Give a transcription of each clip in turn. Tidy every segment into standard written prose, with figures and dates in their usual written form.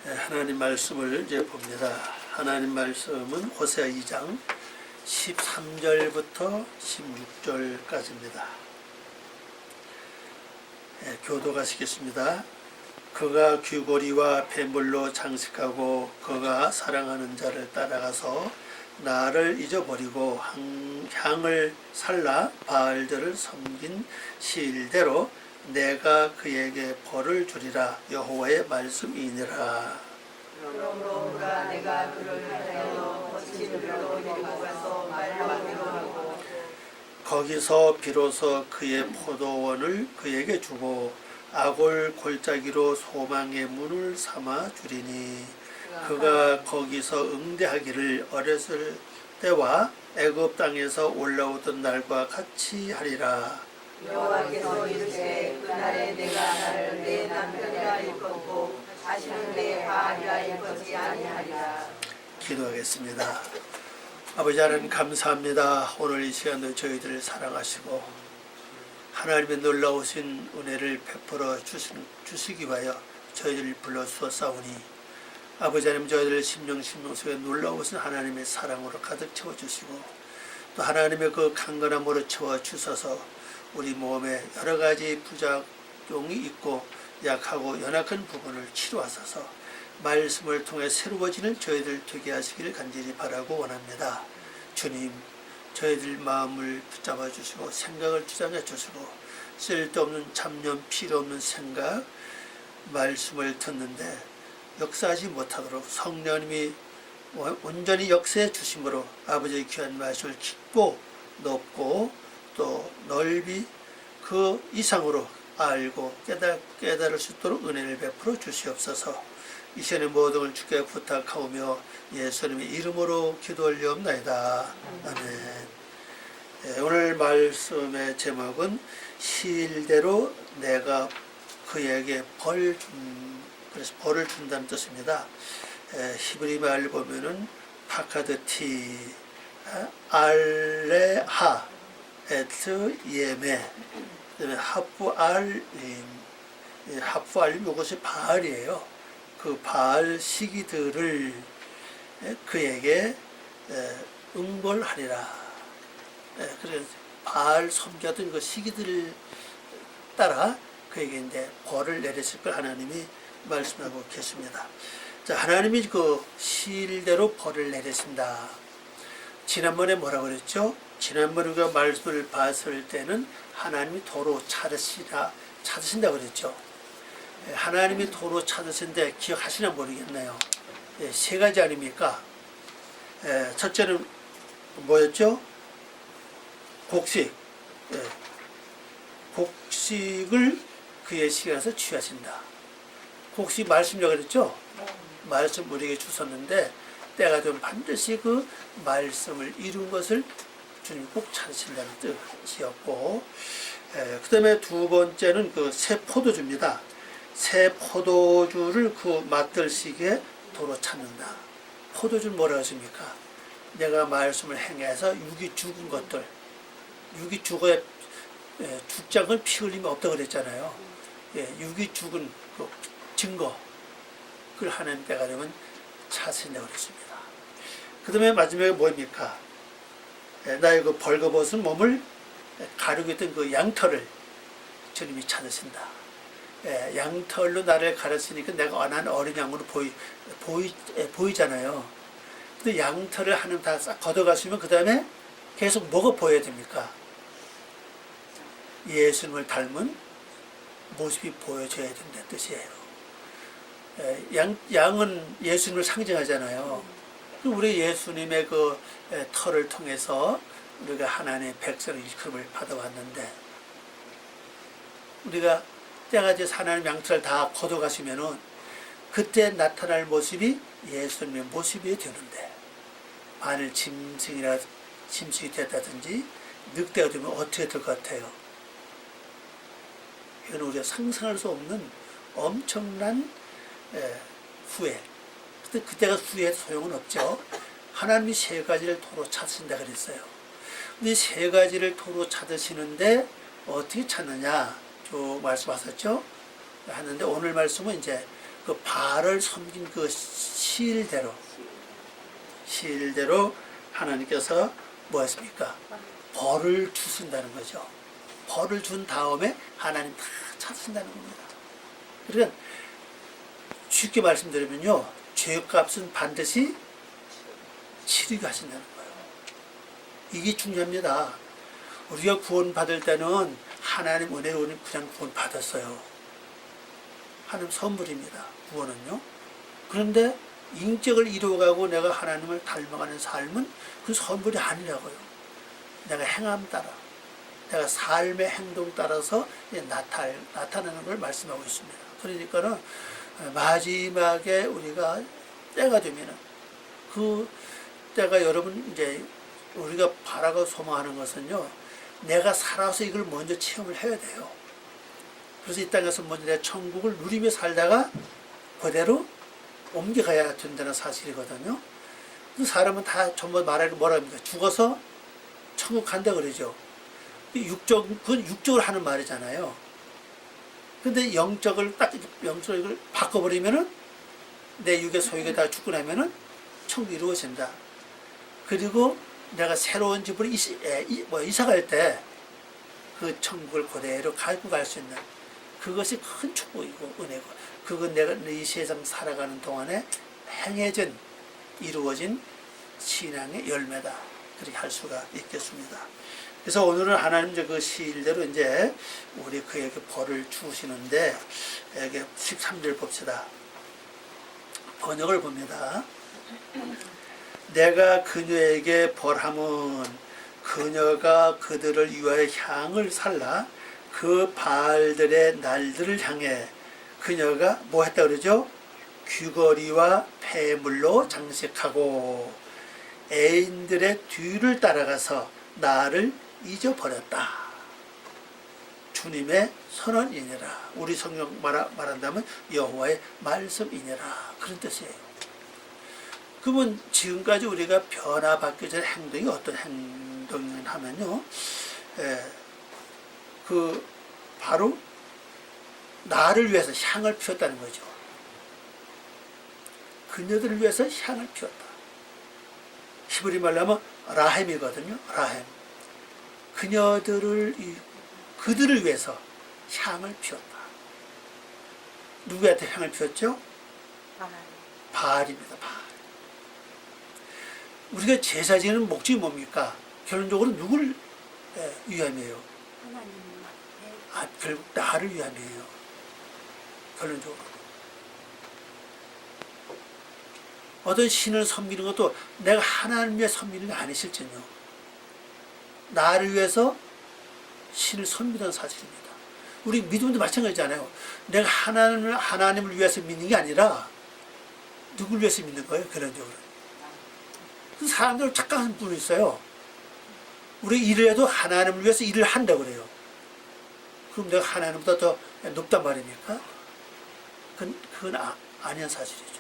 하나님 말씀을 이제 봅니다. 하나님 말씀은 호세아 2장 13절부터 16절까지입니다. 교도가시겠습니다. 그가 귀고리와 배물로 장식하고 그가 사랑하는 자를 따라가서 나를 잊어버리고 향을 살라 바알들을 섬긴 시일대로 내가 그에게 벌을 주리라. 여호와의 말씀이니라. 그러므로 그가 내가 그를 위하여 거친 들로 데리고 가서 말하기로 하고 거기서 비로소 그의 포도원을 그에게 주고 아골 골짜기로 소망의 문을 삼아 주리니 그가 거기서 응대하기를 어렸을 때와 애굽 땅에서 올라오던 날과 같이 하리라. 여호와께서 이르시되 그날에 내가 나를 내 남편이라 일컫고 다시는 내 바알이라 일컫지 아니하리라. 기도하겠습니다. 아버지 하나님 감사합니다. 오늘 이 시간도 저희들을 사랑하시고 하나님의 놀라우신 은혜를 베풀어 주시기 위하여 저희들을 불러주었사오니 아버지 하나님 저희들 심령 속에 놀라우신 하나님의 사랑으로 가득 채워주시고 또 하나님의 그 강건함으로 채워주셔서 우리 몸에 여러 가지 부작용이 있고 약하고 연약한 부분을 치료하셔서 말씀을 통해 새로워지는 저희들 되게 하시기를 간절히 바라고 원합니다. 주님, 저희들 마음을 붙잡아 주시고 생각을 주장해 주시고 쓸데없는 잡념, 필요없는 생각, 말씀을 듣는데 역사하지 못하도록 성령님이 온전히 역사해 주심으로 아버지의 귀한 말씀을 깊고 높고 또 넓이 그 이상으로 알고 깨달을 수 있도록 은혜를 베풀어 주시옵소서. 이 시간에 모든 걸 주께 부탁하오며 예수님의 이름으로 기도 올리옵나이다. 아멘. 오늘 말씀의 제목은 시일대로 내가 그에게 그래서 벌을 준다는 뜻입니다. 히브리 말 보면은 파카드티 알레하 에트 예메 하프알림 이것이 바알이에요. 그 바알 시기들을 그에게 응벌하리라. 그래서 바알 섬겼던 그 시기들을 따라 그에게 이제 벌을 내리실 걸 하나님이 말씀하고 계십니다. 자, 하나님이 그 시일대로 벌을 내리신다. 지난번에 뭐라고 그랬죠? 지난번에 우리가 말씀을 봤을 때는 하나님이 도로 찾으신다 그랬죠. 하나님이 도로 찾으신데 기억하시나 모르겠네요. 세 가지 아닙니까? 첫째는 뭐였죠? 곡식. 곡식을 그의 시간에서 취하신다. 곡식 말씀이라고 그랬죠? 말씀 우리에게 주셨는데 때가 되면 반드시 그 말씀을 이룬 것을 주님 꼭 찾으신다는 뜻이었고, 그 다음에 두 번째는 그 새 포도주입니다. 새 포도주를 그 맛들 시기에 도로 찾는다. 포도주는 뭐라 하십니까? 내가 말씀을 행해서 육이 죽은 것들, 육이 죽어야 죽지 않고 피 흘리면 없다고 그랬잖아요. 육이 죽은 그 증거, 그걸 하나님 때가 되면 찾으신다고 그랬습니다. 그 다음에 마지막에 뭐입니까? 나의 그 벌거벗은 몸을 가르고 있던 그 양털을 주님이 찾으신다. 양털로 나를 가르치니까 내가 원하는 어린 양으로 보이잖아요. 근데 양털을 하나님 다 싹 걷어가시면 그 다음에 계속 뭐가 보여야 됩니까? 예수님을 닮은 모습이 보여줘야 된다는 뜻이에요. 양은 예수님을 상징하잖아요. 우리 예수님의 그 털을 통해서 우리가 하나님의 백성의 일컬음을 받아왔는데 우리가 때가 돼서 하나님 양털을 다 걷어가시면은 그때 나타날 모습이 예수님의 모습이 되는데 만일 짐승이 됐다든지 늑대가 되면 어떻게 될 것 같아요? 이건 우리가 상상할 수 없는 엄청난 후회. 근데 그때가 후회 소용은 없죠. 하나님이 세 가지를 도로 찾으신다 그랬어요. 근데 세 가지를 도로 찾으시는데 어떻게 찾느냐 쭉 말씀하셨죠. 하는데 오늘 말씀은 이제 그 그 바알을 섬긴 그 시일대로 하나님께서 뭐 했습니까? 벌을 주신다는 거죠. 벌을 준 다음에 하나님 다 찾으신다는 겁니다. 그러니까 쉽게 말씀드리면요, 죄값은 반드시 치르게 하신다는 거예요. 이게 중요합니다. 우리가 구원받을 때는 하나님 은혜로 그냥 구원받았어요. 하나님 선물입니다. 구원은요. 그런데 인격을 이루어가고 내가 하나님을 닮아가는 삶은 그 선물이 아니라고요. 내가 행함 따라, 내가 삶의 행동 따라서 나타나는 걸 말씀하고 있습니다. 그러니까는 마지막에 우리가 때가 되면은 그 때가 여러분 이제 우리가 바라고 소망하는 것은요, 내가 살아서 이걸 먼저 체험을 해야 돼요. 그래서 이 땅에서 먼저 내 천국을 누리며 살다가 그대로 옮겨가야 된다는 사실이거든요. 그 사람은 다 전부 말하는 뭐라 합니까? 죽어서 천국 간다 그러죠. 그건 육적을 하는 말이잖아요. 근데 영적을 바꿔버리면은 내 육의 소유가 다 죽고 나면은 천국이 이루어진다. 그리고 내가 새로운 집으로 이사 갈 때 그 천국을 그대로 갈고 갈 수 있는 그것이 큰 축복이고 은혜고, 그건 내가 이 세상 살아가는 동안에 행해진 이루어진 신앙의 열매다. 그렇게 할 수가 있겠습니다. 그래서 오늘은 하나님 그 시일대로 이제 우리 그에게 벌을 주시는데, 여기 13절 봅시다. 번역을 봅니다. 내가 그녀에게 벌함은 그녀가 그들을 위하여 향을 살라 그 바알들의 날들을 향해 그녀가 뭐 했다 그러죠? 귀걸이와 폐물로 장식하고 애인들의 뒤를 따라가서 나를 잊어버렸다. 주님의 선언이니라. 우리 성경 말한다면 여호와의 말씀이니라. 그런 뜻이에요. 그러면 지금까지 우리가 변화받기 전 행동이 어떤 행동이냐 하면요, 바로 나를 위해서 향을 피웠다는 거죠. 그녀들을 위해서 향을 피웠다. 히브리 말로 하면 라햄이거든요. 라햄. 그들을 위해서 향을 피웠다. 누구한테 향을 피웠죠? 바알입니다. 바알. 우리가 제사 지는 목적이 뭡니까? 결론적으로 누굴 위함이에요? 결국 나를 위함이에요. 결론적으로. 어떤 신을 섬기는 것도 내가 하나님을 위해 섬기는 게 아니실지요. 나를 위해서 신을 섬기는 사실입니다. 우리 믿음도 마찬가지잖아요. 내가 하나님을 위해서 믿는 게 아니라 누굴 위해서 믿는 거예요? 결론적으로. 그 사람들 착각하는 분이 있어요. 우리 일을 해도 하나님을 위해서 일을 한다고 그래요. 그럼 내가 하나님보다 더 높단 말입니까? 그건 아니한 사실이죠.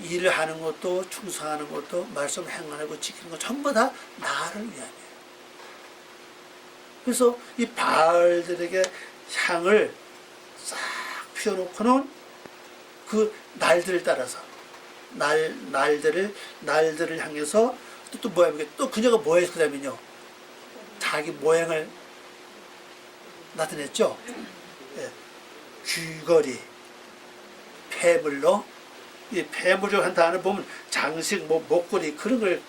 일을 하는 것도, 충성하는 것도, 말씀 행하고 지키는 것 전부 다 나를 위함이에요. 그래서 이 바알들에게 향을 싹 피워놓고는 그 날들을 따라서 날들을 향해서 또 뭐야? 또 그녀가 뭐 했을 거냐면요, 자기 모양을 나타냈죠. 귀걸이, 폐물로, 이 폐물이라고 한 단어 보면 장식, 목걸이 그런 걸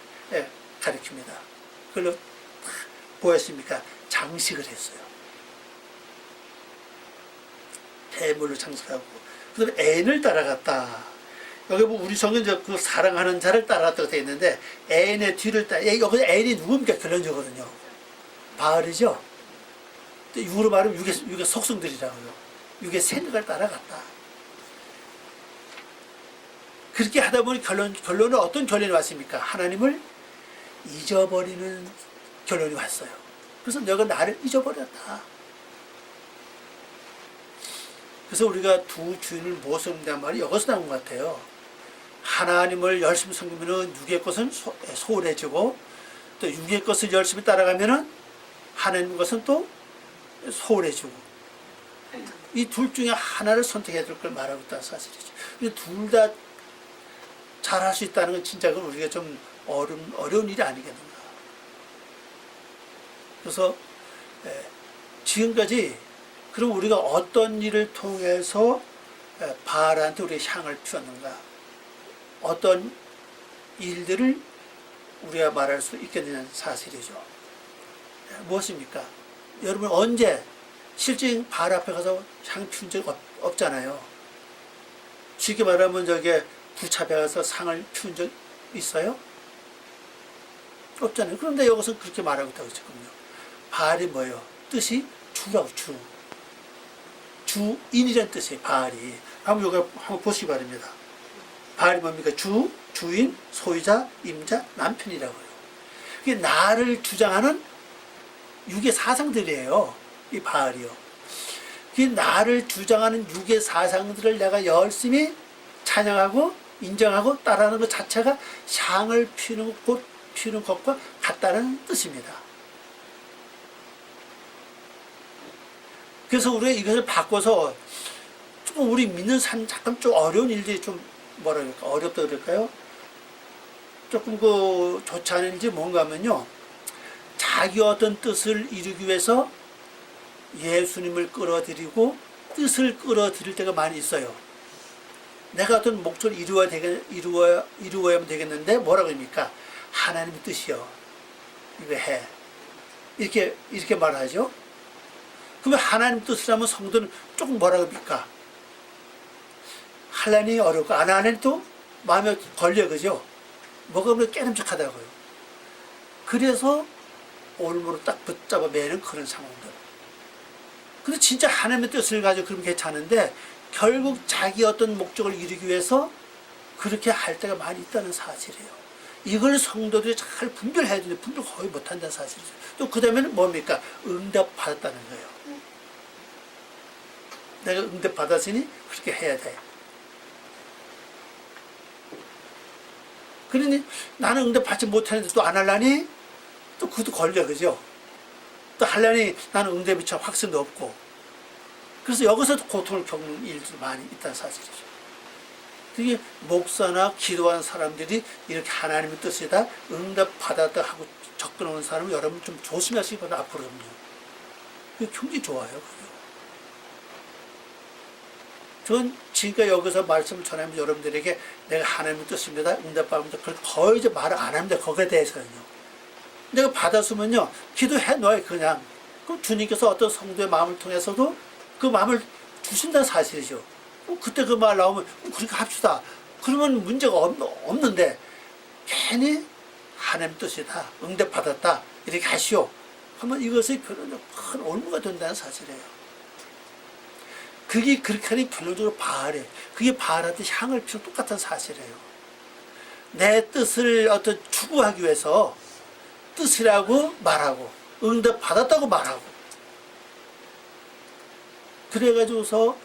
가리킵니다. 그걸로 뭐였습니까? 장식을 했어요. 폐물로 장식하고, 그다음에 애인을 따라갔다. 여기 뭐 우리 성경 그 사랑하는 자를 따라갔다고 되어 있는데, 애인의 뒤를 여기 애인이 누굽니까? 결론적으로는요, 바알이죠. 육으로 말하면 육의 속성들이라고요. 육의 생각을 따라갔다. 그렇게 하다 보니 결론은 어떤 결론이 왔습니까? 하나님을 잊어버리는 결론이 왔어요. 그래서 너가 나를 잊어버렸다. 그래서 우리가 두 주인을 못 섬긴다는 말이 여기서 나온 것 같아요. 하나님을 열심히 섬기면 육의 것은 소홀해지고, 또 육의 것을 열심히 따라가면 하나님 것은 또 소홀해지고, 이 둘 중에 하나를 선택해야 될 걸 말하고 있다는 사실이죠. 둘 다 잘할 수 있다는 건 진짜 우리가 좀 어려운 일이 아니겠는가. 그래서 지금까지 그럼 우리가 어떤 일을 통해서 바알한테 우리의 향을 피웠는가, 어떤 일들을 우리가 말할 수 있겠느냐는 사실이죠. 무엇입니까? 여러분 언제 실제 바알 앞에 가서 향 피운 적 없잖아요. 쉽게 말하면 저게 부차에 가서 상을 피운 적 있어요? 없잖아요. 그런데 여기서 그렇게 말하고 있다고 했거든요. 바알이 뭐예요? 뜻이 주라고, 주. 주인이라는 뜻이에요, 바알이. 한번 보시기 바랍니다. 바알이 뭡니까? 주, 주인, 소유자, 임자, 남편이라고요. 이게 나를 주장하는 육의 사상들이에요. 이 바알이요. 이 나를 주장하는 육의 사상들을 내가 열심히 찬양하고 인정하고 따라하는 것 자체가 향을 피우는 것과 같다는 뜻입니다. 그래서 우리가 이것을 바꿔서 조금 우리 믿는 삶 잠깐 좀 어려운 일들이 좀 뭐라 그럴까, 어렵다 그럴까요? 조금 좋지 않은 일이 뭔가 하면요, 자기 어떤 뜻을 이루기 위해서 예수님을 끌어들이고 뜻을 끌어들일 때가 많이 있어요. 내가 어떤 목적을 이루어야만 되겠는데 뭐라고 합니까? 하나님의 뜻이요, 이거 해, 이렇게 말하죠. 그러면 하나님 뜻이라면 성도는 조금 뭐라고 합니까? 하려니 어렵고 안 하려니 또 마음에 걸려, 그죠? 뭐가 보면 깨름직하다고요. 그래서 올무로 딱 붙잡아 매는 그런 상황들. 근데 진짜 하나님의 뜻을 가지고 그러면 괜찮은데 결국 자기 어떤 목적을 이루기 위해서 그렇게 할 때가 많이 있다는 사실이에요. 이걸 성도들이 잘 분별해야 되는데 분별 거의 못한다는 사실이죠. 또 그 다음에는 뭡니까? 응답 받았다는 거예요. 내가 응답 받았으니 그렇게 해야 돼. 그러니 나는 응답 받지 못하는데 또 안 하려니 또 그것도 걸려, 그죠? 또 하려니 나는 응답이 참 확신도 없고. 그래서 여기서도 고통을 겪는 일도 많이 있다는 사실이죠. 그게 목사나 기도하는 사람들이 이렇게 하나님의 뜻이다, 응답 받았다 하고 접근하는 사람은 여러분 좀 조심하시기 바랍니다. 앞으로는요. 그게 굉장히 좋아요. 그게. 전 지금까지 여기서 말씀을 전하면서 여러분들에게 내가 하나님의 뜻입니다, 응답받습니다, 그걸 거의 이제 말을 안 합니다. 거기에 대해서는요. 내가 받았으면요, 기도해 놔요, 그냥. 그럼 주님께서 어떤 성도의 마음을 통해서도 그 마음을 주신다는 사실이죠. 그때 그 말 나오면 그렇게 합시다. 그러면 문제가 없는데 괜히 하나님 뜻이다, 응답받았다, 이렇게 하시오 하면 이것이 큰 올무가 된다는 사실이에요. 그게 그렇게 하니 결론적으로 바알이에요. 그게 바알한테 향을 피우는 똑같은 사실이에요. 내 뜻을 어떤 추구하기 위해서 뜻이라고 말하고 응답 받았다고 말하고 그래가지고서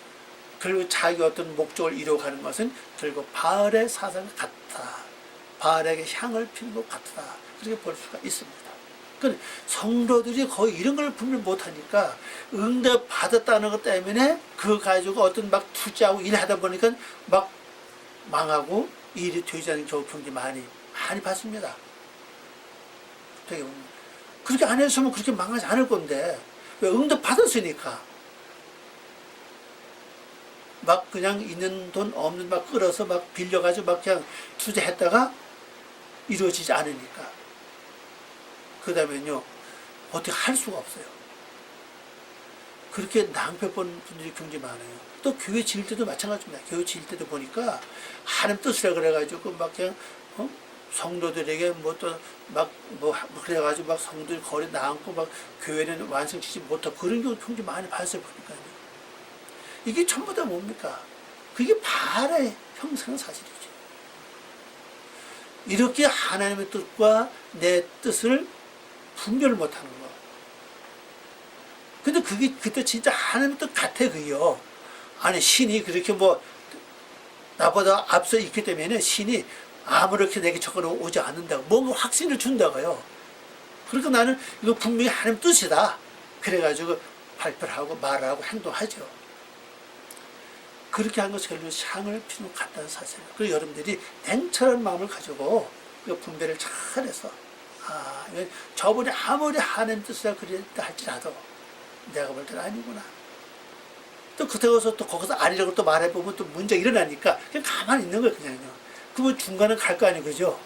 결국 자기 어떤 목적을 이루어가는 것은 결국 바알의 사상과 같다, 바알에게 향을 피우는 것 같다, 그렇게 볼 수가 있습니다. 그러니까 성도들이 거의 이런 걸 분별 못하니까 응답 받았다는 것 때문에 그거 가지고 어떤 막 투자하고 일하다 보니까 막 망하고 일이 되지 않는 경우 굉장히 많이 봤습니다. 되게 그렇게 안 했으면 그렇게 망하지 않을 건데 왜 응답 받았으니까 막 그냥 있는 돈 없는 막 끌어서 막 빌려가지고 막 그냥 투자했다가 이루어지지 않으니까 그 다음에는요 어떻게 할 수가 없어요. 그렇게 낭패본 분들이 굉장히 많아요. 또 교회 지을 때도 마찬가지입니다. 교회 지을 때도 보니까 하나님 뜻이라 그래가지고 막 그냥 성도들에게 그래가지고 막 성도들 거리 나앉고 막 교회는 완성치지 못하고 그런 경우 굉장히 많이 봤어요. 보니까요. 이게 전부 다 뭡니까? 그게 바알의 형상은 사실이죠. 이렇게 하나님의 뜻과 내 뜻을 분별을 못하는 거. 근데 그게 그때 진짜 하나님의 뜻 같아, 그게요. 아니 신이 그렇게 나보다 앞서 있기 때문에 신이 아무렇게 내게 적어놓 오지 않는다고 뭔가 확신을 준다고요. 그러니까 나는 이거 분명히 하나님 뜻이다, 그래가지고 발표를 하고 말을 하고 행동하죠. 그렇게 한 것이 결국 향을 피우고 간다는 사실이에요. 그리고 여러분들이 냉철한 마음을 가지고 그 분별을 잘해서 저분이 아무리 하나님 뜻이라 그랬다 할지라도 내가 볼 때는 아니구나. 또 그때가서 또 거기서 아니라고 또 말해보면 또 문제가 일어나니까 그냥 가만히 있는 거예요. 그냥요. 그러면 중간은 갈 거 아니에요. 그죠?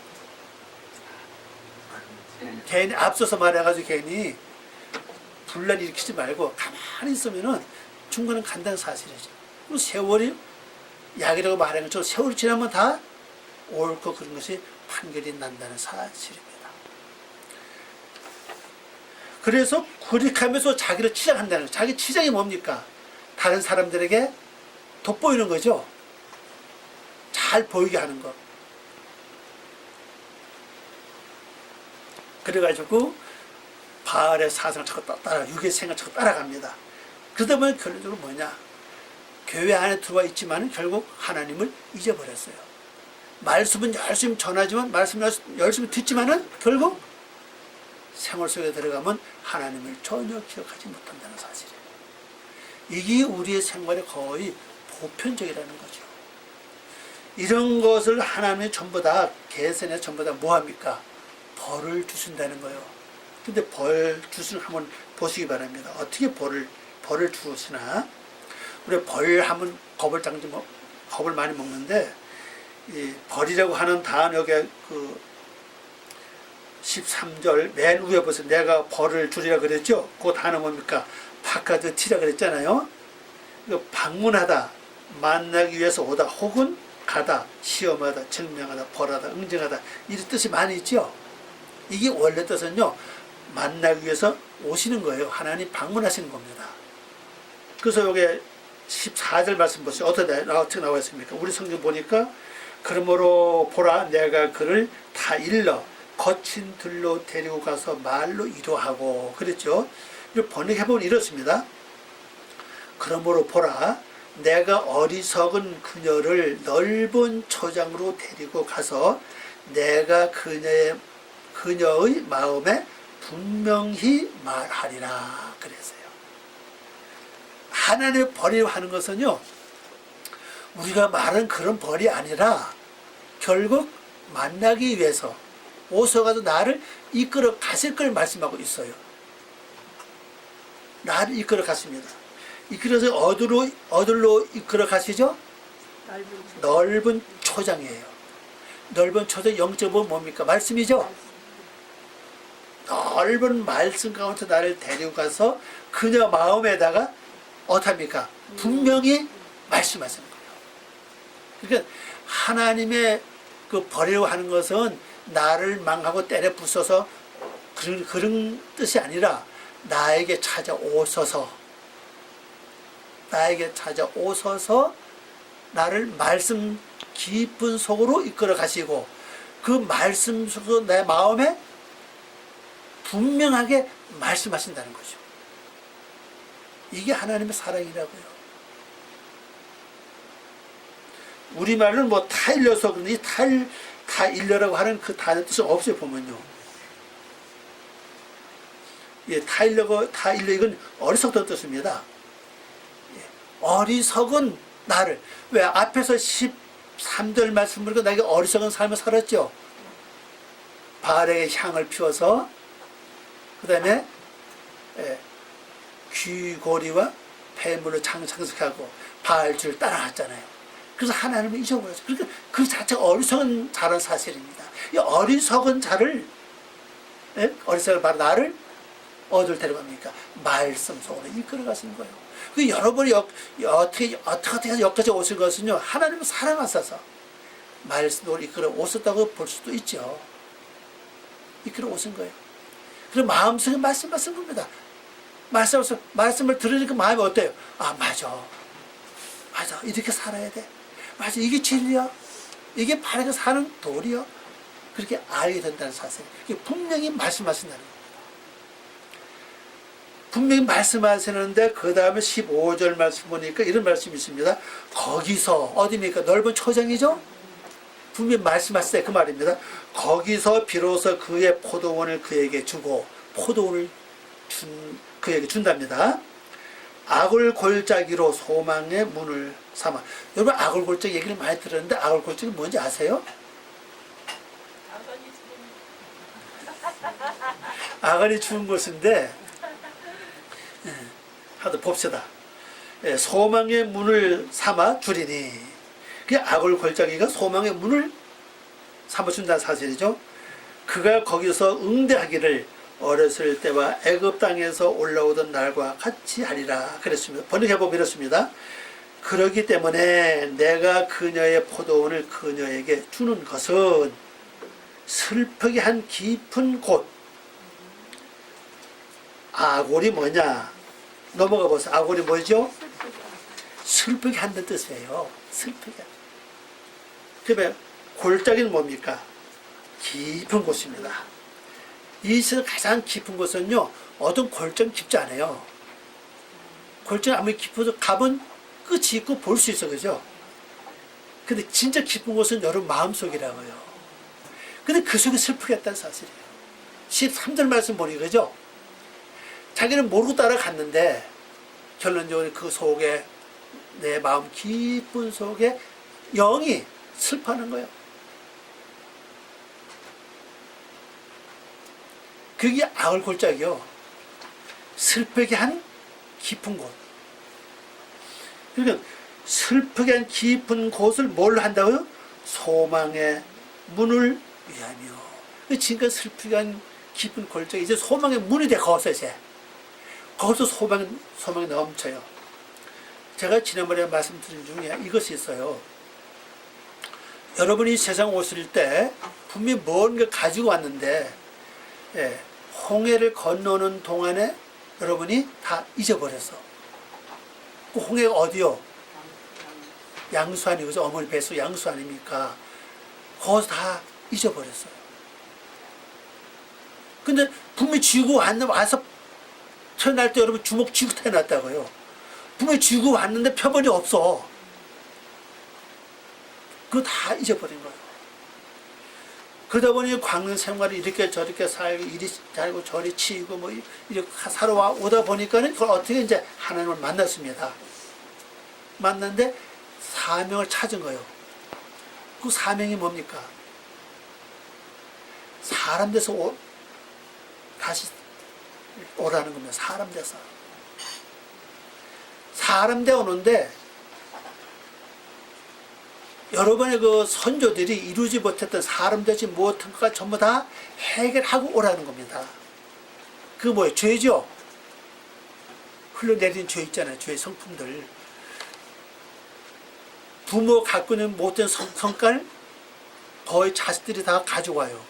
괜히 앞서서 말해가지고 괜히 분란 일으키지 말고 가만히 있으면은 중간은 간다는 사실이죠. 그리고 세월이 약이라고 말하는 것처럼 세월이 지나면 다 옳고 그런 것이 판결이 난다는 사실입니다. 그래서 그렇게 하면서 자기를 치장한다는 거예요. 자기 치장이 뭡니까? 다른 사람들에게 돋보이는 거죠. 잘 보이게 하는 거. 그래가지고 바알의 사상을 자꾸 따라, 육의 생각을 자꾸 따라갑니다. 그러다 보면 결론적으로 뭐냐? 교회 안에 들어와 있지만 결국 하나님을 잊어버렸어요. 말씀은 열심히 전하지만, 말씀을 열심히 듣지만은 결국 생활 속에 들어가면 하나님을 전혀 기억하지 못한다는 사실이에요. 이게 우리의 생활에 거의 보편적이라는 거죠. 이런 것을 하나님이 전부 다, 개선에 전부 다 뭐합니까? 벌을 주신다는 거예요. 근데 벌 주시는 한번 보시기 바랍니다. 어떻게 벌을 주시나? 우리 벌 하면 겁을 많이 먹는데, 이 벌이라고 하는 단어가 그 13절 맨 위에 보세요. 내가 벌을 주리라 그랬죠? 그 단어 뭡니까? 바카드티라 그랬잖아요. 방문하다, 만나기 위해서 오다, 혹은 가다, 시험하다, 증명하다, 벌하다, 응징하다, 이런 뜻이 많이 있죠. 이게 원래 뜻은요, 만나기 위해서 오시는 거예요. 하나님 방문하시는 겁니다. 그래서 여기 14절 말씀 보세요. 어떻게 나와 있습니까? 우리 성경 보니까, 그러므로 보라, 내가 그를 다 일러 거친 들로 데리고 가서 말로 위로하고, 그랬죠. 번역해보면 이렇습니다. 그러므로 보라, 내가 어리석은 그녀를 넓은 초장으로 데리고 가서 내가 그녀의 마음에 분명히 말하리라 그랬어요. 하나님의 벌이라고 하는 것은요, 우리가 말한 그런 벌이 아니라 결국 만나기 위해서 오셔가서 나를 이끌어 가실 걸 말씀하고 있어요. 나를 이끌어 갔습니다. 이끌어서 어디로 이끌어 가시죠? 넓은 초장이에요. 넓은 초장 영적으로 뭡니까? 말씀이죠? 넓은 말씀 가운데 나를 데리고 가서 그녀 마음에다가 어떻습니까? 분명히 말씀하시는 거예요. 그러니까 하나님의 그 벌이라고 하는 것은 나를 망하고 때려 부숴서 그런 뜻이 아니라 나에게 찾아오셔서 나를 말씀 깊은 속으로 이끌어 가시고 그 말씀 속으로 내 마음에 분명하게 말씀하신다는 거죠. 이게 하나님의 사랑이라고요. 우리말은 뭐 타일려서 그런지 타일려라고 하는 그 단어 뜻은 없어요. 보면요. 예, 타일려 이건 어리석던 뜻입니다. 예, 어리석은 나를. 왜? 앞에서 13절 말씀 보니까 나에게 어리석은 삶을 살았죠. 바알에게 향을 피워서 그 다음에 귀고리와 폐물을 창석하고 바알주를 따라갔잖아요. 그래서 하나님을 잊어버렸어요. 그러니까 그 자체가 어리석은 자라는 사실입니다. 이 어리석은 자를, 어리석은 바로 나를 어디를 데려갑니까? 말씀 속으로 이끌어가시는 거예요. 그 여러분이 어떻게 해서 여기까지 오신 것은요, 하나님을 사랑하셔서 말씀으로 이끌어 오셨다고 볼 수도 있죠. 이끌어 오신 거예요. 그리고 마음속에 말씀하신 겁니다. 말씀을 들으니까 마음이 어때요? 아, 맞아. 이렇게 살아야 돼. 맞아. 이게 진리야. 이게 바르게 사는 도리야. 그렇게 알게 된다는 사실. 이게 분명히 말씀하신다는 겁니다. 분명히 말씀하시는데 그 다음에 15절 말씀 보니까 이런 말씀이 있습니다. 거기서 어디입니까? 넓은 초장이죠? 분명히 말씀하실 때 그 말입니다. 거기서 비로소 그의 포도원을 그에게 주고 포도원을 그에게 준답니다. 악을 골짜기로 소망의 문을 삼아. 여러분 악을 골짜기 얘기를 많이 들었는데 악을 골짜기 뭔지 아세요? 아간이 죽은 곳인데 하도 봅시다. 소망의 문을 삼아 주리니. 그 악을 골짜기가 소망의 문을 삼아준다는 사실이죠. 그가 거기서 응대하기를 어렸을 때와 애굽 땅에서 올라오던 날과 같이 하리라 그랬습니다. 번역해보면 이렇습니다. 그러기 때문에 내가 그녀의 포도원을 그녀에게 주는 것은 슬프게 한 깊은 곳. 아골이 뭐냐? 넘어가 보세요. 아골이 뭐죠? 슬프게 한다는 뜻이에요. 슬프게. 그러면 골짜기는 뭡니까? 깊은 곳입니다. 이 세상 가장 깊은 곳은요, 어떤 골짜기 깊지 않아요. 골짜기 아무리 깊어도 가면 끝이 있고 볼 수 있어, 그죠? 근데 진짜 깊은 곳은 여러분 마음속이라고요. 근데 그 속에 슬프게 했다는 사실이에요. 13절 말씀 보니, 그죠? 자기는 모르고 따라갔는데, 결론적으로 그 속에, 내 마음 깊은 속에 영이 슬퍼하는 거예요. 그게 악을 골짜기요. 슬프게 한 깊은 곳. 그러니까 슬프게 한 깊은 곳을 뭘 한다고요? 소망의 문을 위하며. 지금까지 슬프게 한 깊은 골짜기, 이제 소망의 문이 돼, 거기서 이제. 거기서 소망이 넘쳐요. 제가 지난번에 말씀드린 중에 이것이 있어요. 여러분이 세상 오실 때 분명히 뭔가 가지고 왔는데, 홍해를 건너는 동안에 여러분이 다 잊어버렸어. 그 홍해가 어디요? 양수 아니고서 어머니 뱃속 양수 아닙니까? 거기서 다 잊어버렸어요. 근데 분명히 쥐고 와서 태어날 때 여러분 주먹 쥐고 태어났다고요. 분명히 쥐고 왔는데 표본이 없어. 그거 다 잊어버린 거예요. 그러다 보니 광년 생활이 이렇게 저렇게 살고 이리 살고 저리 치이고 뭐 이렇게 살아오다 보니까는 그걸 어떻게 이제 하나님을 만났습니다. 만났는데 사명을 찾은 거예요. 그 사명이 뭡니까? 사람 돼서 다시 오라는 겁니다. 사람 돼서. 사람 돼 오는데 여러분의 그 선조들이 이루지 못했던 사람 되지 못한 것까지 전부 다 해결하고 오라는 겁니다. 그 뭐예요? 죄죠? 흘러내린 죄 있잖아요. 죄의 성품들. 부모 갖고 있는 못된 성깔 거의 자식들이 다 가져와요.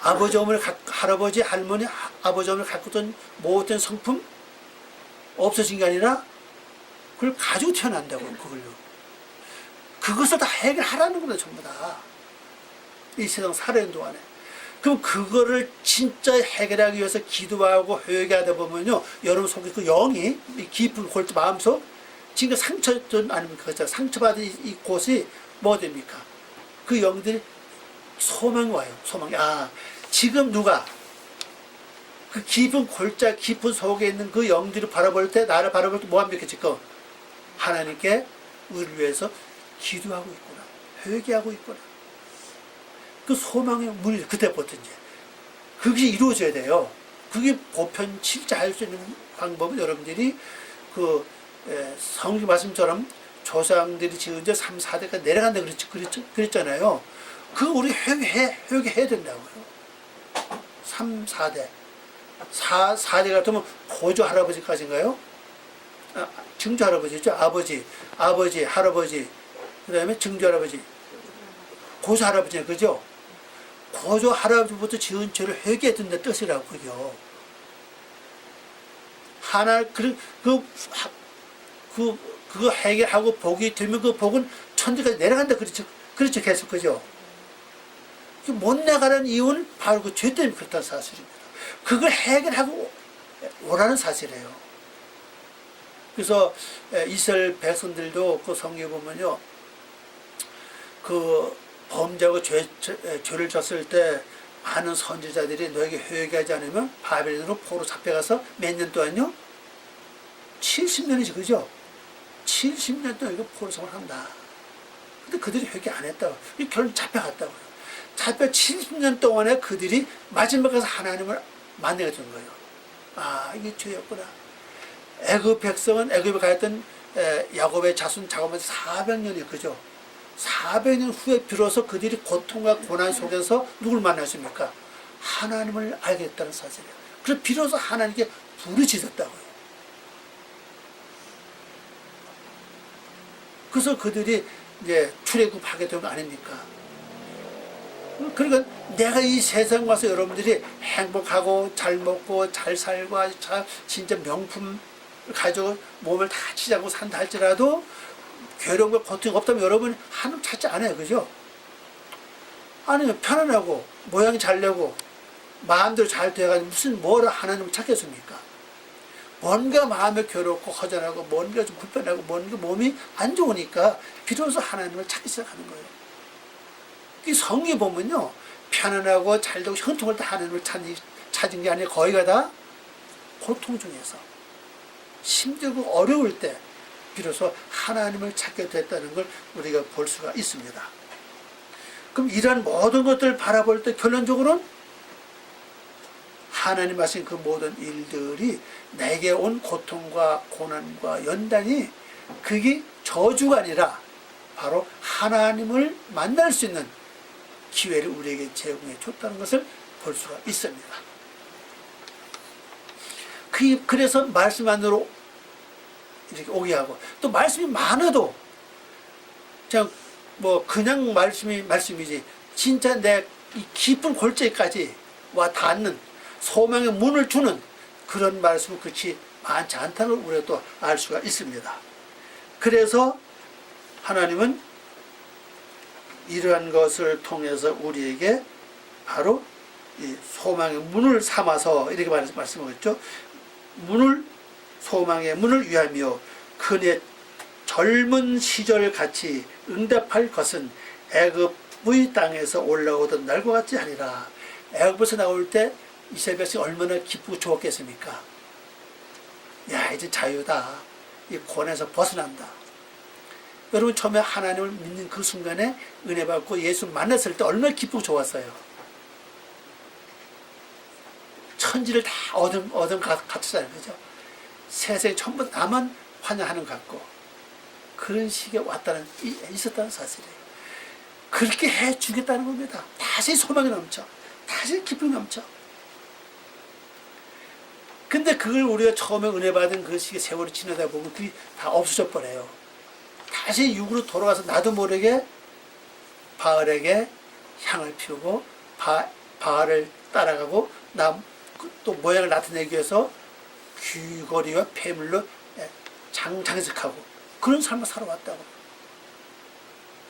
아버지, 어머니, 할아버지, 할머니, 아버지, 어머니 갖고 있던 못된 성품 없어진 게 아니라 그걸 가지고 태어난다고, 그걸요. 그것을 다 해결하라는 겁니다, 전부 다. 이 세상 살아있는 동안에. 그럼 그거를 진짜 해결하기 위해서 기도하고 회개하다 보면요, 여러분 속에 그 영이, 이 깊은 골짜 마음속, 지금 상처든 아닙니까? 그렇죠? 상처받은 이 곳이 뭐 됩니까? 그 영들이 소망이 와요, 소망이. 아, 지금 누가 그 깊은 골짜, 깊은 속에 있는 그 영들을 바라볼 때, 나를 바라볼 때 뭐 합니까, 지금? 하나님께 우리를 위해서 기도하고 있구나. 회개하고 있구나. 그 소망의 문이 그때부터 이제 그게 이루어져야 돼요. 그게 보편 진짜 할 수 있는 방법은 여러분들이 그 성경 말씀처럼 조상들이 지은 지 3, 4대가 내려간다 그랬잖아요. 그거 우리 회개해야 된다고요. 3, 4대. 4대 같으면 고조 할아버지까지인가요? 아, 증조 할아버지죠. 아버지, 할아버지. 그 다음에 증조 할아버지, 고조 할아버지, 그죠? 고조 할아버지부터 지은 죄를 회개해야 된다는 뜻이라고, 그죠? 그거 해결하고 복이 되면 그 복은 천지까지 내려간다, 그렇죠, 계속, 그죠? 못 나가는 이유는 바로 그 죄 때문에 그렇다는 사실입니다. 그걸 해결하고 오라는 사실이에요. 그래서 이스라엘 백성들도 그 성경에 보면요, 그 범죄하고 죄를 졌을 때 많은 선지자들이 너에게 회개하지 않으면 바벨론으로 포로 잡혀가서 몇 년 동안요? 70년이지, 그죠? 70년 동안 이거 포로생활을 한다. 근데 그들이 회개 안 했다고. 결국 잡혀갔다고요. 잡혀 70년 동안에 그들이 마지막에 가서 하나님을 만나게 된 거예요. 아, 이게 죄였구나. 애굽 백성은 애굽에 가있던 야곱의 자손 작업에서 400년이 그죠? 400년 후에 비로소 그들이 고통과 고난 속에서 누굴 만났습니까? 하나님을 알게 됐다는 사실이에요. 그래서 비로소 하나님께 부르짖었다고요. 그래서 그들이 이제 출애굽하게 된 거 아닙니까? 그러니까 내가 이 세상 와서 여러분들이 행복하고 잘 먹고 잘 살고 진짜 명품 가지고 몸을 다 치자고 산다 할지라도 괴로움과 고통이 없다면 여러분 하나님 찾지 않아요. 그죠? 아니면 편안하고 모양이 잘 내고 마음대로 잘 돼가지고 무슨 뭐를 하나님을 찾겠습니까? 뭔가 마음이 괴롭고 허전하고 뭔가 좀 불편하고 뭔가 몸이 안 좋으니까 비로소 하나님을 찾기 시작하는 거예요. 이 성경에 보면요, 편안하고 잘 되고 형통할 때 하나님을 찾은 게 아니라 거의가 다 고통 중에서 힘들고 어려울 때 비로소 하나님을 찾게 됐다는 걸 우리가 볼 수가 있습니다. 그럼 이러한 모든 것들을 바라볼 때 결론적으로는 하나님 하신 그 모든 일들이 내게 온 고통과 고난과 연단이 그게 저주가 아니라 바로 하나님을 만날 수 있는 기회를 우리에게 제공해 줬다는 것을 볼 수가 있습니다. 그래서 말씀 안으로 이렇게 오게 하고, 또 말씀이 많아도 그냥 말씀이지 진짜 내 이 깊은 골짜기까지 와 닿는 소망의 문을 주는 그런 말씀은 그렇지 많지 않다는 걸 우리가 또 알 수가 있습니다. 그래서 하나님은 이러한 것을 통해서 우리에게 바로 이 소망의 문을 삼아서 이렇게 말씀하셨죠. 소망의 문을 위하며 그의 젊은 시절 같이 응답할 것은 애굽의 땅에서 올라오던 날과 같지 아니라. 애굽에서 나올 때 이스라엘 백성이 얼마나 기쁘고 좋았겠습니까? 야, 이제 자유다. 이 고난에서 벗어난다. 여러분 처음에 하나님을 믿는 그 순간에 은혜 받고 예수 만났을 때 얼마나 기쁘고 좋았어요. 천지를 다 얻은 같잖아요. 그죠? 세상에 전부 나만 환영하는 것 같고 그런 시기에 있었다는 사실이에요. 그렇게 해주겠다는 겁니다. 다시 소망이 넘쳐. 다시 기쁨이 넘쳐. 근데 그걸 우리가 처음에 은혜 받은 그 시기 세월이 지나다 보면 그게 다 없어져 버려요. 다시 육으로 돌아가서 나도 모르게 바알에게 향을 피우고 바알을 따라가고 또 모양을 나타내기 위해서 귀걸이와 폐물로 장식하고 그런 삶을 살아왔다고.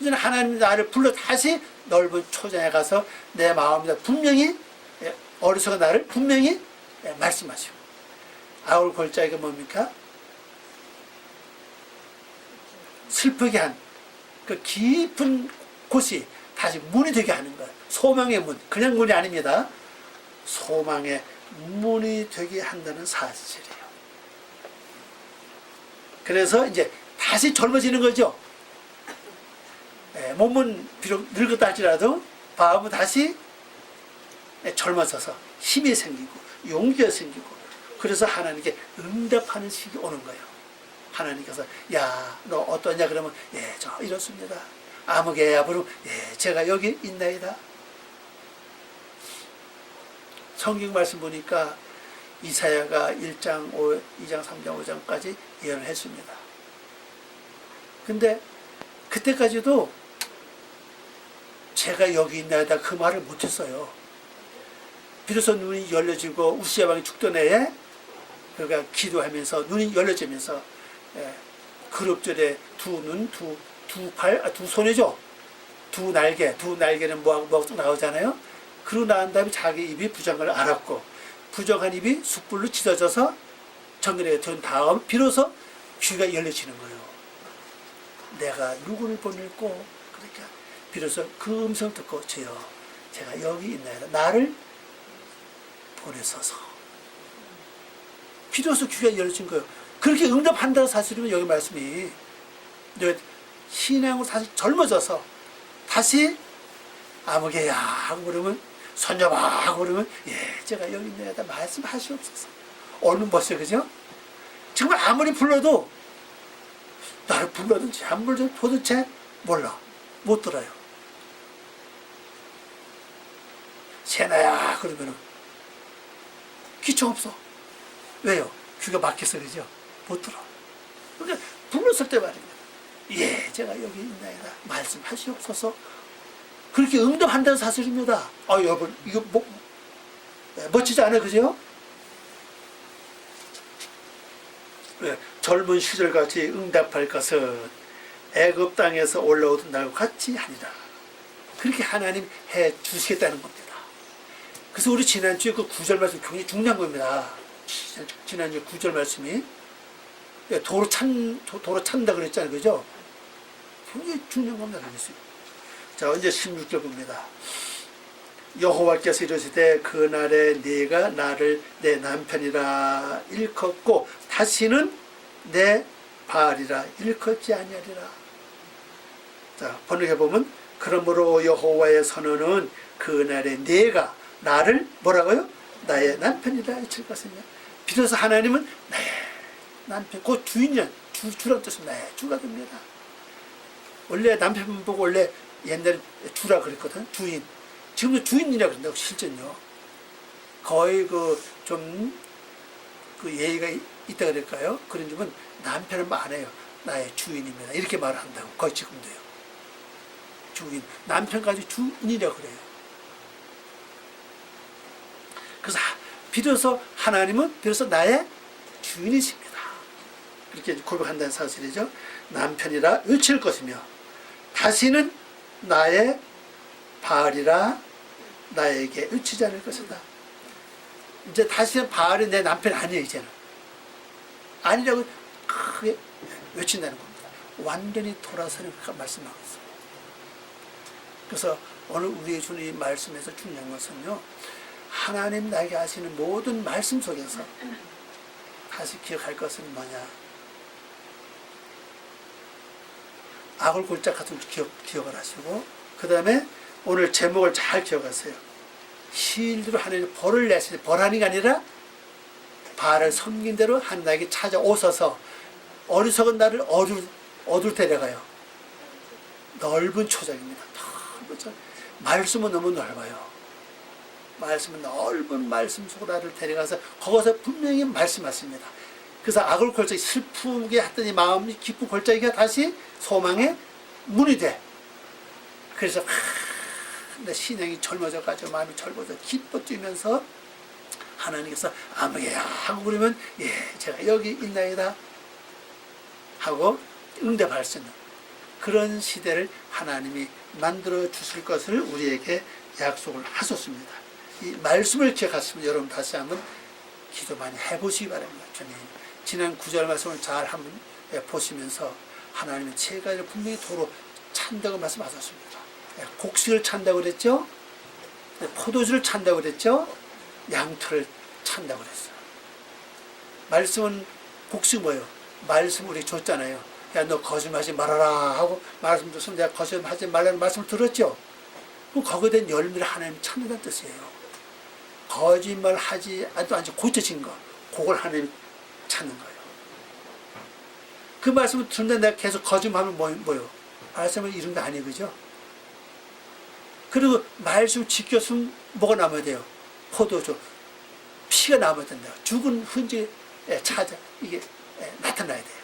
이제는 하나님이 나를 불러 다시 넓은 초장에 가서 내 마음이다 분명히 어리석은 나를 분명히 말씀하시고, 아울 골짜기가 뭡니까? 슬프게 한 그 깊은 곳이 다시 문이 되게 하는 거예요. 소망의 문, 그냥 문이 아닙니다. 소망의 문이 되게 한다는 사실이에요. 그래서 이제 다시 젊어지는 거죠. 몸은 비록 늙었다 할지라도 마음은 다시 젊어져서 힘이 생기고 용기가 생기고, 그래서 하나님께 응답하는 시기 오는 거예요. 하나님께서 야, 너 어떠냐 그러면 예, 저 이렇습니다. 아무개야 부르면 예, 제가 여기 있나이다. 성경 말씀 보니까 이사야가 1장, 2장, 3장, 5장까지 예언을 했습니다. 근데 그때까지도 제가 여기 있나이다 그 말을 못했어요. 비로소 눈이 열려지고 우시야 왕이 죽던 해에 그가 기도하면서 눈이 열려지면서 그룹절에 두 눈, 두 손이죠. 두 날개는 뭐하고 나오잖아요. 그러고 나온 다음에 자기 입이 부정한 걸 알았고, 부정한 입이 숯불로 찢어져서 정결하게 된 다음 비로소 귀가 열려지는 거예요. 내가 누구를 보낼고, 그러니까 비로소 그 음성을 듣고 주여 제가 여기 있나이다. 나를 보내소서. 비로소 귀가 열려진 거예요. 그렇게 응답한다는 사실이면 여기 말씀이 신앙으로 사실 젊어져서 다시 아무개야 하고 그러면 손녀봐 하고 그러면 예 제가 여기 있네다 말씀하시옵소서. 얼른 보세요. 그죠? 지금 아무리 불러도 나를 불러든지 안 불러도 도대체 몰라. 못 들어요. 세나야 그러면은 귀청 없어. 왜요? 귀가 막혀서 그러죠. 못 들어. 그러니까 불렀을 때 말입니다. 예, 제가 여기 있나이다. 말씀하시옵소서. 그렇게 응답한다는 사실입니다. 아, 여러분, 이거 멋지지 않아요? 그죠? 네, 젊은 시절같이 응답할 것은 애굽 땅에서 올라오던 날과 같이 하리라. 그렇게 하나님 해 주시겠다는 겁니다. 그래서 우리 지난주에 그 9절 말씀 굉장히 중요한 겁니다. 지난주 9절 말씀이 도로 찬다 그랬잖아요. 그죠? 굉장히 중요한 겁니다. 자, 이제 16절 봅니다. 여호와께서 이르시되 그날에 네가 나를 내 남편이라 일컫고 다시는 내 바알이라 일컫지 아니하리라. 자, 번역해 보면 그러므로 여호와의 선언은 그날에 네가 나를 뭐라고요? 나의 남편이라 일칠 것이냐. 비로소 하나님은 나의 남편, 그 주인이야. 주란 뜻은 나의 주가 됩니다. 원래 남편 보고 원래 옛날에 주라 그랬거든. 주인. 지금도 주인이라 그런다고 실전요. 거의 좀 예의가 있다 그럴까요? 그런 점은 남편은 말 안 해요. 나의 주인입니다. 이렇게 말을 한다고. 거의 지금도요. 주인. 남편까지 주인이라 그래요. 그래서 비로소 하나님은 비로소 나의 주인이십니다. 그렇게 고백한다는 사실이죠. 남편이라 외칠 것이며 다시는 나의 바알이라 나에게 외치지 않을 것이다. 이제 다시는 바알이 내 남편 아니에요. 이제는 아니라고 크게 외친다는 겁니다. 완전히 돌아서는 그렇게 말씀하고 있어요. 그래서 오늘 우리의 주님 말씀에서 중요한 것은요, 하나님 나에게 하시는 모든 말씀 속에서 다시 기억할 것은 뭐냐? 악을 골짝 같은 기억을 하시고, 그 다음에 오늘 제목을 잘 기억하세요. 시일대로 하나님 벌을 내시니, 벌하는 게 아니라 바알을 섬긴 대로 하나님께 찾아오셔서 어리석은 나를 어둘 데려가요. 넓은 초장입니다. 넓은 초장. 말씀은 너무 넓어요. 말씀은 넓은 말씀 속으로 나를 데려가서 거기서 분명히 말씀하십니다. 그래서 악을 골짜기 슬프게 했더니 마음이 기쁜 골짜기가 다시 소망의 문이 돼. 그래서 내 신앙이 젊어져가지고 마음이 젊어져 기뻐 뛰면서 하나님께서 아무개야 하고 그러면 예 제가 여기 있나이다 하고 응답할 수 있는 그런 시대를 하나님이 만들어 주실 것을 우리에게 약속을 하셨습니다. 이 말씀을 기억하시면 여러분 다시 한번 기도 많이 해보시기 바랍니다. 주님 지난 9절 말씀을 잘 한번 보시면서 하나님은 세 가지를 분명히 도로 찬다고 말씀하셨습니다. 곡식을 찬다고 그랬죠. 포도주를 찬다고 그랬죠. 양털을 찬다고 그랬어요. 말씀은 곡식 뭐예요? 말씀 우리 줬잖아요. 야 너 거짓말하지 말아라 하고 말씀 줬으면 내가 거짓말하지 말라는 말씀을 들었죠. 그럼 거기에 대한 열매를 하나님 찾는다는 뜻이에요. 거짓말하지 않지 고쳐진 거 그걸 하나님 찾는 거예요. 그 말씀을 듣는데 내가 계속 거짓말하면 뭐요? 말씀을 이룬 거 아니에요. 그죠? 그리고 말씀 지켰으면 뭐가 남아야 돼요? 포도주. 피가 남아야 된다. 죽은 흔적에 찾아 이게 나타나야 돼요.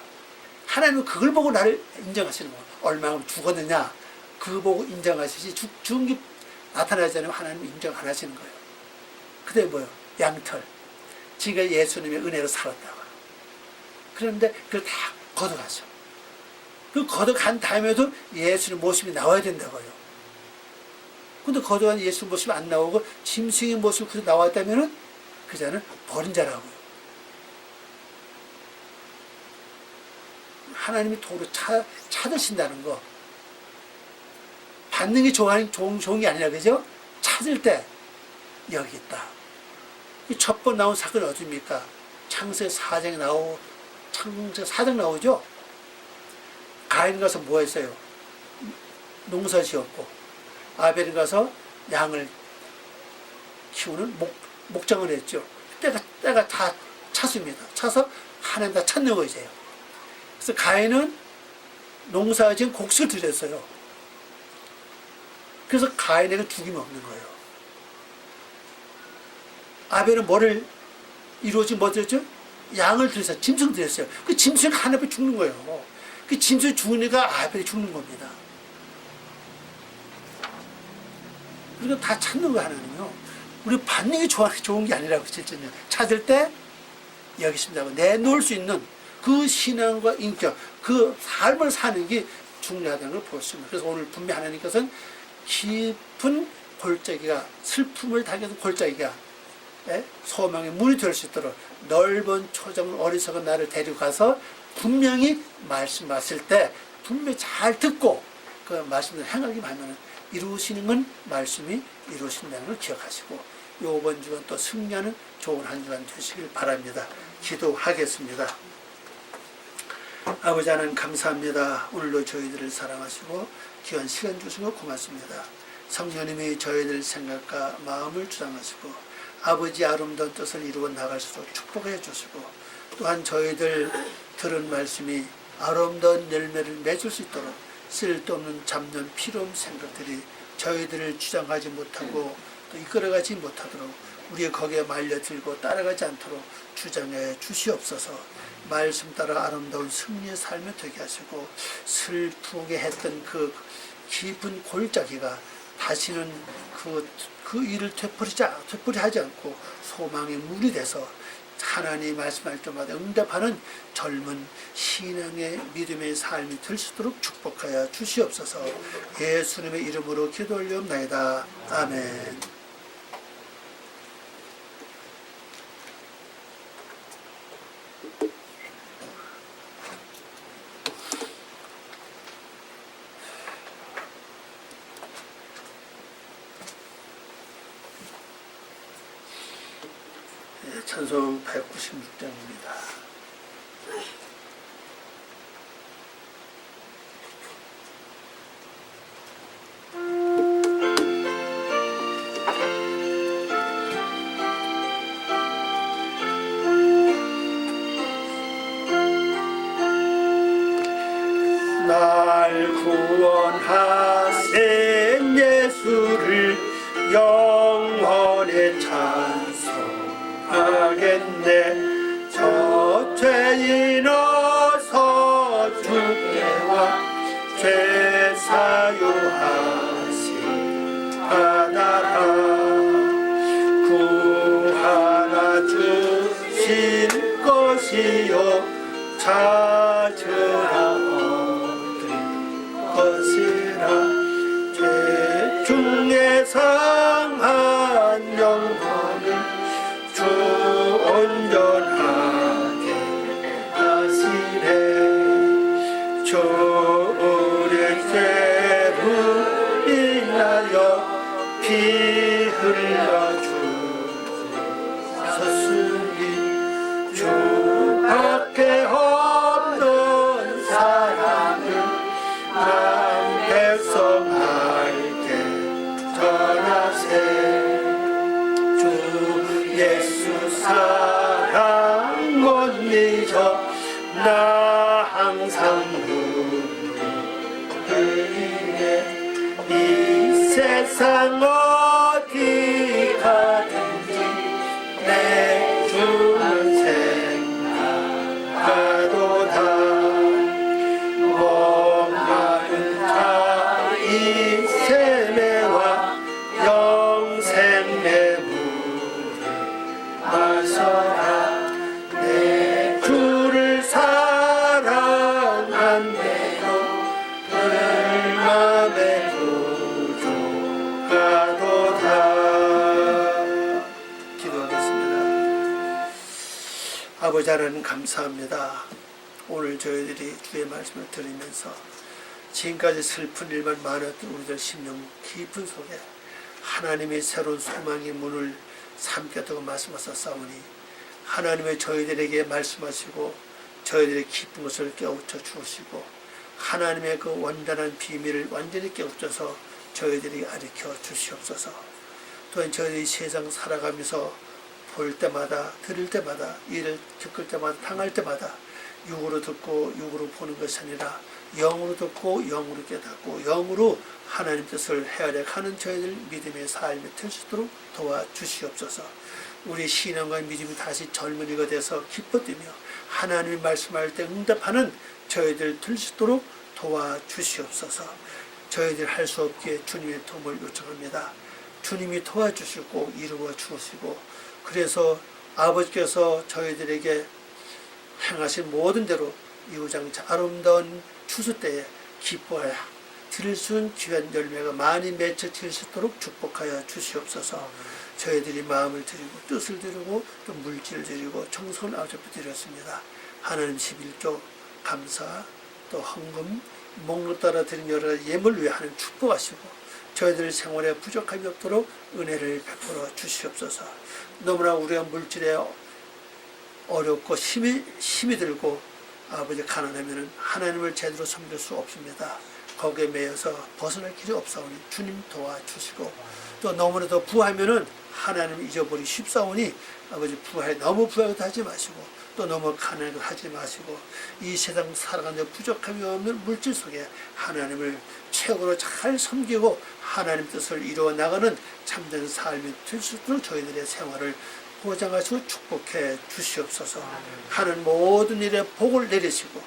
하나님은 그걸 보고 나를 인정하시는 거예요. 얼마나 죽었느냐 그거 보고 인정하시지 죽은 게 나타나지 않으면 하나님은 인정 안 하시는 거예요. 그게 뭐예요? 양털. 지가 예수님의 은혜로 살았다고. 그런데 그걸 다 걷어가죠. 그 걷어간 다음에도 예수님 모습이 나와야 된다고요. 근데 거듭한 예수 모습이 안 나오고 짐승의 모습이 그대로 나왔다면은 그 자는 버린 자라고요. 하나님이 도로 찾으신다는 거. 받는 게 좋은 게 아니라, 그죠? 찾을 때 여기 있다. 첫 번 나온 사건이 어디입니까? 창세기 4장에 창세 4장 나오죠. 가인 가서 뭐 했어요? 농사 지었고, 아벨이 가서 양을 키우는 목장을 했죠. 때가 다 찼습니다. 차서 하나님 다 찾는 거죠. 그래서 가인은 농사 지은 곡식을 드렸어요. 그래서 가인에게 죽임이 없는 거예요. 아벨은 뭐를 이루어지 뭐 드렸죠? 양을 드렸어요. 짐승 드렸어요. 그 짐승이 하나님에 죽는 거예요. 그 짐승이 죽으니까 아벨이 죽는 겁니다. 우리가 다 찾는 거 하나는요. 우리 받는 게 좋은 게 아니라고 실제는 찾을 때 여기 있습니다. 내놓을 수 있는 그 신앙과 인격, 그 삶을 사는 게 중요하다는 걸 보았습니다. 그래서 오늘 분명히 하나님께서는 깊은 골짜기가 슬픔을 당해서 골짜기가 소망의 문이 될 수 있도록 넓은 초정을 어리석은 나를 데려가서 분명히 말씀하실 때 분명히 잘 듣고 그 말씀을 행하기만 하면 이루시는 건 말씀이 이루신다는 걸 기억하시고 이번 주간 또 승리하는 좋은 한 주간 되시길 바랍니다. 기도하겠습니다. 아버지 하나님 감사합니다. 오늘도 저희들을 사랑하시고 귀한 시간 주시고 고맙습니다. 성령님이 저희들 생각과 마음을 주장하시고 아버지 아름다운 뜻을 이루어 나갈 수 있도록 축복해 주시고 또한 저희들 들은 말씀이 아름다운 열매를 맺을 수 있도록 쓸데없는 잡념 필요한 생각들이 저희들을 주장하지 못하고 또 이끌어가지 못하도록 우리가 거기에 말려들고 따라가지 않도록 주장해 주시옵소서. 말씀 따라 아름다운 승리의 삶이 되게 하시고 슬프게 했던 그 깊은 골짜기가 다시는 그 일을 되풀이하지 않고 소망의 문이 돼서 하나님 말씀할 때마다 응답하는 젊은 신앙의 믿음의 삶이 될 수 있도록 축복하여 주시옵소서. 예수님의 이름으로 기도 올리옵나이다. 아멘. 찬송 196장입니다. 날 구원하신 예수를 영원히 찬송하겠네. 저 죄인 어서 주께와 죄 사유하신 하나라. 구하나 주실 것이요 찾으라 얻을 것이라. 죄 중에 상한 영혼을 주 온전하게 하시네. 주 우리 죄를 인하여 피 흘려 주셨으니 주 밖에 없는 사랑을 남 백성에게 전하세. 주 예수 사랑 못 잊어 나 항상 눈물이네. 이 세상 어디 가든지 내 주는 생각하도다. 목마른 자의 세매와 영생의 물을 마셔라. 내 주를 사랑한 대로 늘 맘에 부족하도다. 기도하겠습니다. 아버지 하나님 감사합니다. 오늘 저희들이 주의 말씀을 들으면서 지금까지 슬픈 일만 많았던 우리들 심령 깊은 속에 하나님의 새로운 소망의 문을 삼켰다고 말씀하셨사오니 하나님의 저희들에게 말씀하시고 저희들의 깊은 것을 깨우쳐 주시고 하나님의 그 원단한 비밀을 완전히 깨우쳐서 저희들이 가르쳐 주시옵소서. 또한 저희들이 세상 살아가면서 볼 때마다 들을 때마다 일을 겪을 때마다 당할 때마다 육으로 듣고 육으로 보는 것이 아니라 영으로 듣고 영으로 깨닫고 영으로 하나님 뜻을 헤아려가는 저희들 믿음의 삶이 될 수 있도록 도와주시옵소서. 우리 신앙과 믿음이 다시 젊은이가 돼서 기뻐뛰며 하나님이 말씀할 때 응답하는 저희들 될 수 있도록 도와주시옵소서. 저희들 할 수 없기에 주님의 도움을 요청합니다. 주님이 도와주시고 이루어 주시고 그래서 아버지께서 저희들에게 행하신 모든 대로 이후장차 아름다운 추수 때에 기뻐하여 드릴 수 있는 귀한 열매가 많이 맺혀질 수 있도록 축복하여 주시옵소서. 저희들이 마음을 드리고 뜻을 드리고 또 물질을 드리고 정성을 아버지 드렸습니다. 하나님 11조 감사 또 헌금 목록 따라 드린 여러 가지 예물 위해 하나님 축복하시고 저희들 생활에 부족함이 없도록 은혜를 베풀어 주시옵소서. 너무나 우리가 물질에 어렵고 힘이 들고 아버지 가난하면 하나님을 제대로 섬길 수 없습니다. 거기에 매여서 벗어날 길이 없사오니 주님 도와주시고 또 너무나도 부하면은 하나님 잊어버리기 쉽사오니 아버지 부하에 너무 부하게도 하지 마시고 또 너무 가난하게 하지 마시고 이 세상 살아가는 데 부족함이 없는 물질 속에 하나님을 최고로 잘 섬기고 하나님 뜻을 이루어 나가는 참된 삶이 될 수 있도록 저희들의 생활을 보장하시고 축복해 주시옵소서. 하는 모든 일에 복을 내리시고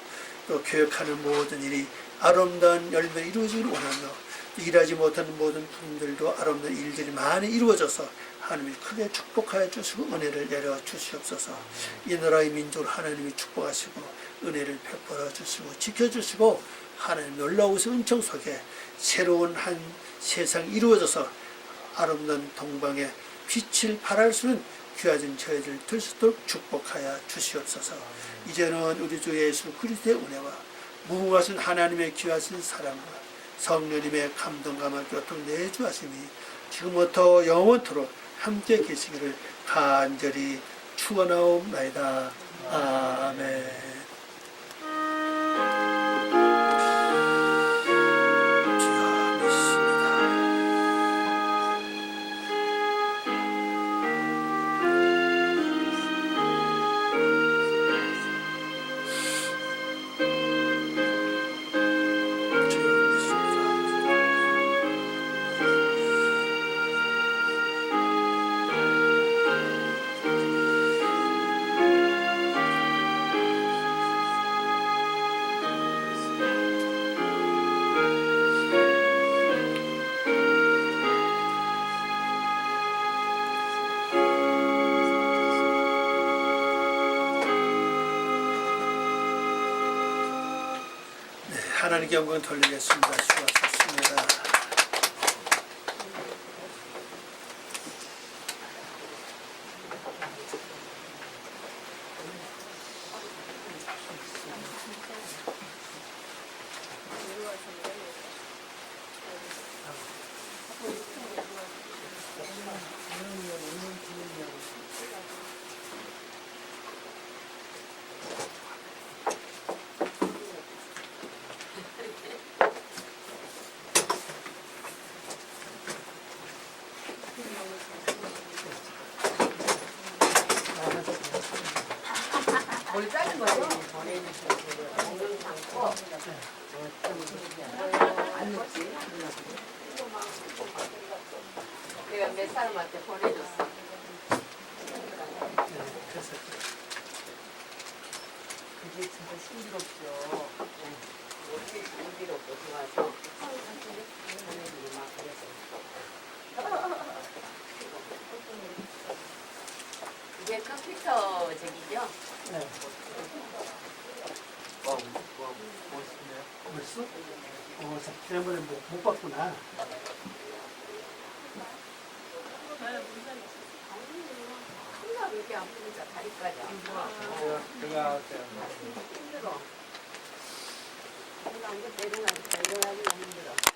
또 교육하는 모든 일이 아름다운 열매를 이루어지기를 원하며 일하지 못하는 모든 분들도 아름다운 일들이 많이 이루어져서 하나님이 크게 축복하여 주시고 은혜를 내려 주시옵소서. 이 나라의 민족을 하나님이 축복하시고 은혜를 베풀어 주시고 지켜주시고 하나님 놀라우신 은총 속에 새로운 한 세상이 이루어져서 아름다운 동방의 빛을 발할 수 있는 귀하신 저희들 될 수 있도록 축복하여 주시옵소서. 이제는 우리 주 예수 그리스도의 은혜와 무궁하신 하나님의 귀하신 사랑과 성령님의 감동감화 교통 내주하심이 지금부터 영원토록 함께 계시기를 간절히 축원하옵나이다. 아멘. 하나님께 영광 돌리겠습니다. 수고하셨습니다. 머리 자른 거죠? 안 넣지? 내가 몇 사람한테 보내줬어. 그게 진짜 신기롭죠. 어떻게 신기롭고 좋아서 하나님이 막 그래서. 이게 컴퓨터 저기죠? 네. 멋있네요. 벌써? 지난번에 못 봤구나. 손가 왜 이렇게 아프니까 다리까지 아프고. 제가 힘들어. 내가 이거 내려가기 힘들어.